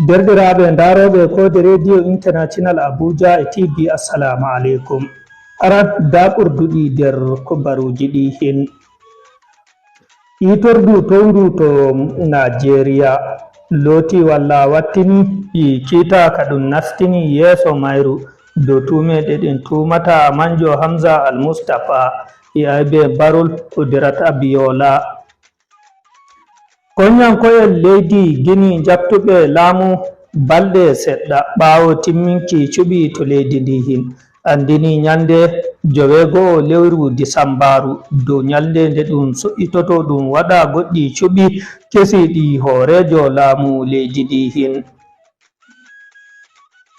Derdiraaɓe ndaroɓe kode radio international Abuja e TV assalamu alaikum. Arat da ɓurduɗi nder kubaruji ɗi hin. Itordu towndu to Nigeria loti walla wattini kita kaɗum nastini yeso mairu dow tumeɗe ɗin tumata manjo Hamza Al-Mustapha e aybe Barul Kudirat Abiola. Konyanko'en leydi Gini jabtuɓe laamu balɗe seɗɗa ɓaawo timminki cuɓi to leydi ndi hin andini nyande 9 lewru Disambaru dow nyalde nde ɗum so'itoto ɗum waɗa goɗɗi cuɓi kesi ɗi hoorejo laamu leydi ndi hin.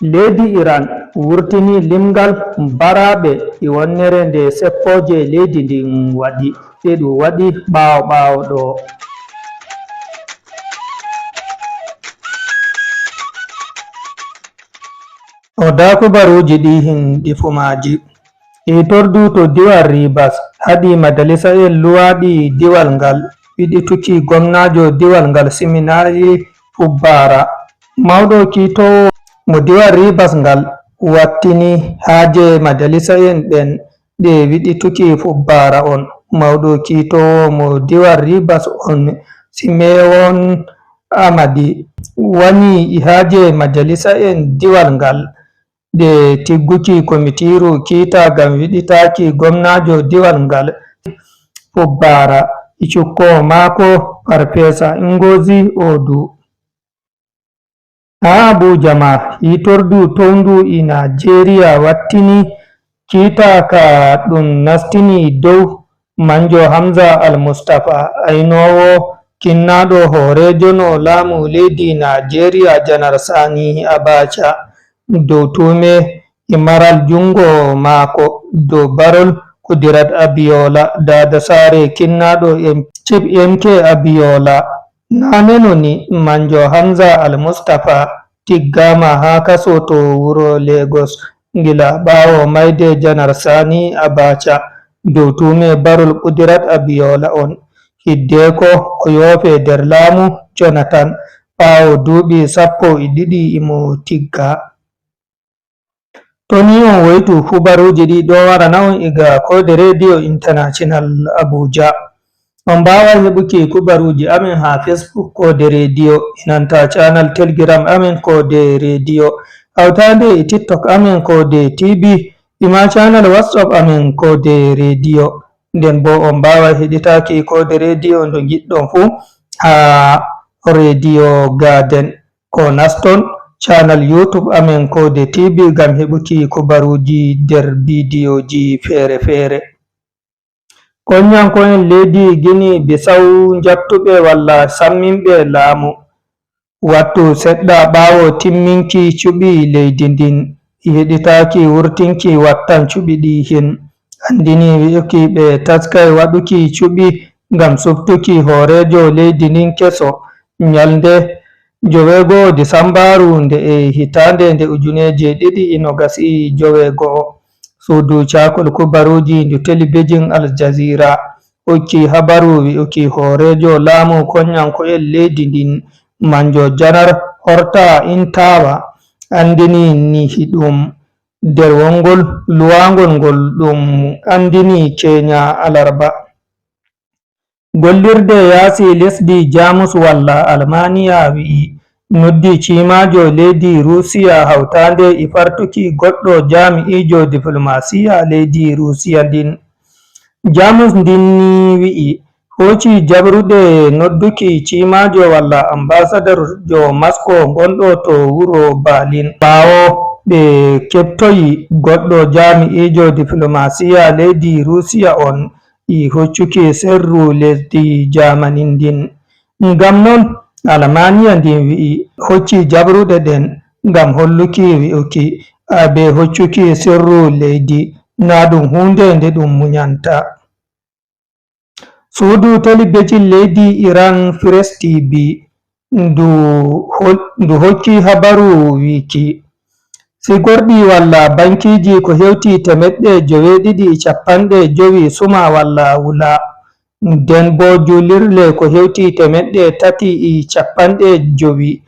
Leydi Iran wurtini limgal baraɓe e wonnere nde seppoje leydi ndin waɗi ɗe ɗum waɗi ɓaawo ɗo. O da kubaruji ɗi hin ɗifumaji. Itordu to diwal Rivers haɗi majalisa'en luwaɗi diwal ngal wiɗituki gwamnajo diwal ngal siminari Fubbara. Mawɗo kitowo mo diwal Rivers ngal wattini haaje majalisa'en ɓen ɗe wiɗituki Fubbara on. Mawɗo kitowo mo diwal Rivers on Simewon Amadi wani haaje majalisa'en diwal ngal de tigguki komitiru kita gam wiɗitaki gwamnajo diwal ngal Fubbara icukko mako Farfesa Ngozi Odu. Ha Abuja ma itordu towndu e Nigeria wattini kita ka ɗum nastini dow manjo Hamza Al-Mustapha ainowo kinnaɗo hoorejono laamu leydi Nigeria Janar Sani Abacha dow tume e maral jungo maako dow Barol Kudirat Abiola dada sare kinnaɗo Chief MK Abiola. Naneno ni manjo Hamza Al-Mustapha tiggama ha kaso to wuro Lagos gila ɓawo maide Janar Sani Abacha dow tume Barol Kudirat Abiola on hiddeko o yofe nder laamu Jonathan ɓawo duuɓi 12 imo tigga. Toni on woytu kubaruji ɗi ɗo warana on iga kode radio international Abuja. On mbawai heɓuki kubaruji amin ha Facebook kode radio inanta channel Telegram amin kode radio hawtade e TikTok amin kode TV ima channel WhatsApp amin kode radio. Nden bo on mbawai heɗitaki kode radio ndo giɗɗon fu ha Radio Garden ko naston channel YouTube amin kode TV gam heɓuki kubaruji nder bidiyoji fere-fere. Konyanko'en leydi Gini Bisaw jabtuɓe walla samminɓe laamu wattu seɗɗa ɓawo timminki cuɓi leydi ndin heɗitaki wurtinki wattan cuɓi ɗi hin andini wi'uki ɓe taskai waɗuki cuɓi gam suftuki hoorejo leydi ndin keso nyalde 9 Disambaru nde e hitande nde 2021. Suudu cakol kubaruji ndu telebijin Al Jazeera hokki habaru wi'uki hoorejo laamu konyanko'en leydi ndin manjo Janar Horta Intawa andini ni hiɗum nder wongol luwangol ngol ɗum andini Kenya alarba. Gollirde yaasi lesdi Jamus walla Almaniya wi'i noddi cimajo leydi Rusiya hawtande e fartuki goɗɗo jami'ijo diplomasiya leydi Rusiya ndin. Jamus ndinni wi'i hoci jabruɗe nodduki cimajo walla ambassadorjo Moscow gonɗo to wuro Berlin ɓawo ɓe keɓtoyi goɗɗo jami'ijo diplomasiya leydi Rusiya on e hoccuki sirru lesdi Germany ndin. Ngam non Almaniya ndin wi'i hocci jabruɗe ɗen ngam holluki wi'uki abe hoccuki sirru leydi na ɗum hunde nde ɗum munyanta. Suudu telebijin leydi Iran Press TV ndu hokki habaru wiki sigorɗi walla bankiji ko hewti 250 suma walla wula nden bo julirle ko hewti 350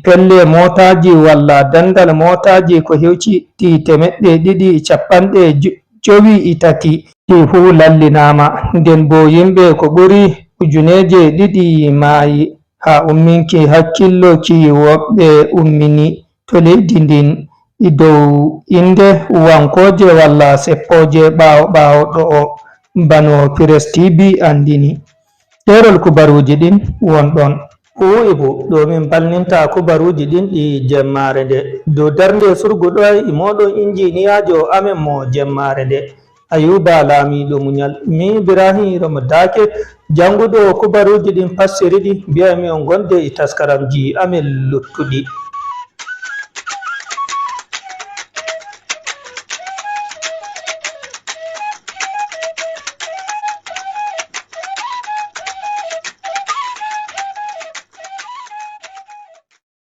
pelle motaji walla dandal motaji ko hewti temeɗɗe ɗiɗi capanɗe jowi tati fu lallinama, nden bo yimɓe ko ɓuri ujuneje ɗiɗi maayi ha umminki hakkilloki woɓɓe ummini to leydi ndin dow inde wankoje walla seppoje ɓawo ɗo o bano Press TV andini. Ɗerol kubaruji ɗin wonɗon ibu ɗo min balninta kubaruji ɗin ɗi jemmare nde dow darnde surguɗo e moɗon injiniyajo amen mo jemmare nde Ayuba Lamiɗo Munyal. Mi Ibrahim Ramadake janguɗo kubaruji ɗin fassiri ɗi mbiyami on gonde e taskaramji amen luttuɗi.